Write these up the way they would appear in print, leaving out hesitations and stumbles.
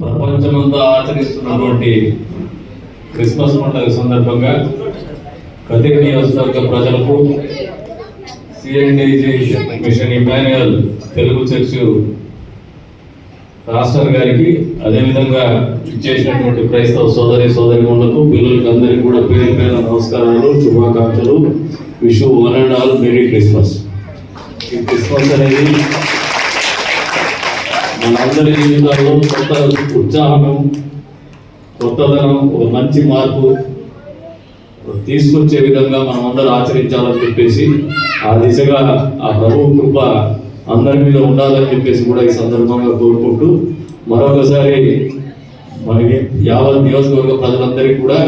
ప్రపంచమంతా ఆచరిస్తున్నటువంటి క్రిస్మస్ పండుగ సందర్భంగా కదిరి నియోజకవర్గ ప్రజలకు సిఎన్డిజి మిషన్ ఇమాన్యుయల్ తెలుగు చర్చ్ రాష్ట్ర గారికి అదేవిధంగా ఇచ్చేసినటువంటి క్రైస్తవ సోదరిమణులకు పిల్లలకి అందరికీ కూడా పేరు పేరు నమస్కారాలు, శుభాకాంక్షలు. Wish one and all merry Christmas. ఈ క్రిస్మస్ అనేది మనందరి జీవితాల్లో కొత్త ఉత్సాహం, కొత్తదనం, ఒక మంచి మార్పు తీసుకొచ్చే విధంగా మనం అందరూ ఆచరించాలని చెప్పేసి ఆ దిశగా ఆ ప్రభు కృప అందరి మీద ఉండాలని చెప్పేసి కూడా ఈ సందర్భంగా కోరుకుంటూ మరొకసారి మన యావత్ నియోజకవర్గ ప్రజలందరికీ కూడా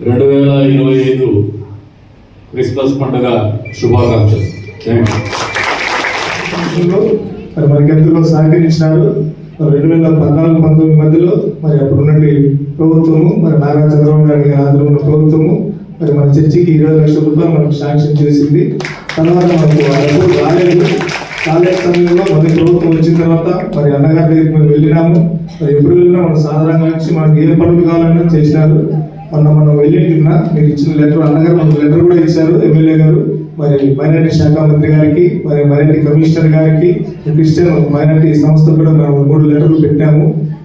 2025 క్రిస్మస్ పండుగ శుభాకాంక్షలు. మరి మనకి ఎంతో సహకరించినారు. 2014-19 మధ్యలో మరి అప్పుడున్నటువంటి ప్రభుత్వము, మరి నారా చంద్రబాబు నాయుడు గారి ఆధ్వర్యంలో ప్రభుత్వము మరి మన చర్చికి 20 లక్షల రూపాయలు మనకు శాంక్షన్ చేసింది. తర్వాత మనకు డబ్బులు రాలేదు. కాలేజ్ సమయంలో మరి ప్రభుత్వం వచ్చిన తర్వాత మరి అన్నగారి దగ్గరికి మేము వెళ్ళినాము. మరి ఎప్పుడు వెళ్ళినా మన సాధారణంగా వచ్చి మనకి ఏ పనులు కావాలన్నా చేసినారు. మనం వెళ్ళింటున్నా మీరు ఇచ్చిన లెటర్, అన్నగారు మనకు లెటర్ కూడా ఇచ్చారు. ఎమ్మెల్యే గారు మరి మైనారిటీ శాఖ మంత్రి గారికి, మరి మైనారిటీ కమిషనర్ గారికి, క్రిస్టియన్ మైనారిటీ సంస్థ కూడా మనం 3 లెటర్లు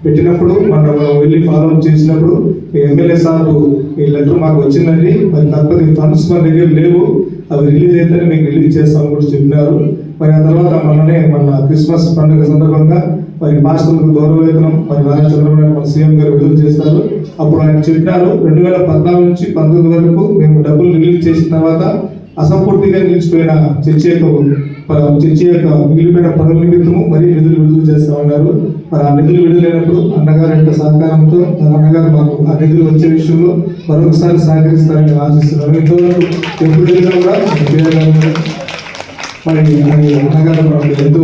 పెట్టినప్పుడు మనం వెళ్ళి ఫాలో అప్ చేసినప్పుడు ఎమ్మెల్యే సార్ ఈ లెటర్ మాకు వచ్చిందండి, మరి కాకపోతే ఫండ్స్ మన దగ్గర లేవు, అవి రిలీజ్ అయితేనే మీకు రిలీజ్ చేస్తామని కూడా చెప్పినారు. మరి ఆ తర్వాత మన క్రిస్మస్ పండుగ సందర్భంగా మరి పాస్టర్లకు గౌరవ వేతనం మరి నారా చంద్రబాబు నాయుడు మన సీఎం గారు విడుదల చేస్తారు. అప్పుడు ఆయన చెప్పినారు 2014 నుంచి 19 వరకు మేము డబ్బులు రిలీజ్ చేసిన తర్వాత అసంపూర్తిగా నిలిచిపోయిన చర్చి యొక్క మిగిలిపోయిన పనుల నిమిత్తము మరి నిధులు విడుదల చేస్తా ఉన్నారు. మరి ఆ నిధులు విడుదలైనప్పుడు అన్నగారి యొక్క సహకారంతో అన్నగారు మాకు ఆ నిధులు వచ్చే విషయంలో మరొకసారి సహకరిస్తారని ఆశిస్తున్నాను. ఇంతవరకు ఎప్పుడు వెళ్ళినా కూడా మరి అన్నగారు మనకు ఎంతో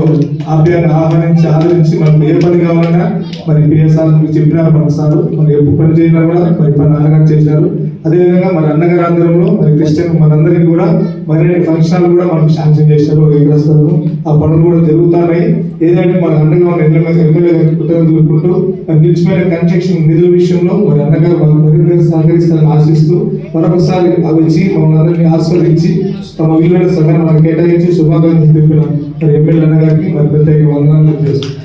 ఆప్యాయంగా ఆహ్వానించి ఆదరించి మనకు ఏ పని కావాలన్నా మరి పిఎస్ఆర్ చెప్పినారు మన సార్, మరి ఎప్పుడు పని చేసినా కూడా మరి పని అన్నగారు చేసినారు. అదేవిధంగా మరి అన్నగారి ఆధ్వర్యంలో మరి క్రిస్టియన్ మనందరికీ కూడా మరి ఫంక్షన్లు కూడా మనకు శాంక్షన్ చేశారు. ప్రస్తుతం ఆ పనులు కూడా జరుగుతున్నాయి. ఏదైతే మన అన్నగా ఉన్న ఎమ్మెల్యే కృతజ్ఞతలు నిలిచిపోయిన కన్స్ట్రక్షన్ నిధుల విషయంలో మరి అన్నగారు మరింత సహకరిస్తారని ఆశిస్తూ మరొకసారి అవి ఇచ్చి మమ్మల్ని అందరినీ ఆస్వాదించి తమ విలువైన సమయాన్ని మనకు కేటాయించి శుభాకాంక్షలు తెలిపిన మరి ఎమ్మెల్యే అన్నగారికి మరి ప్రత్యేక వందనాలు చేస్తున్నాం.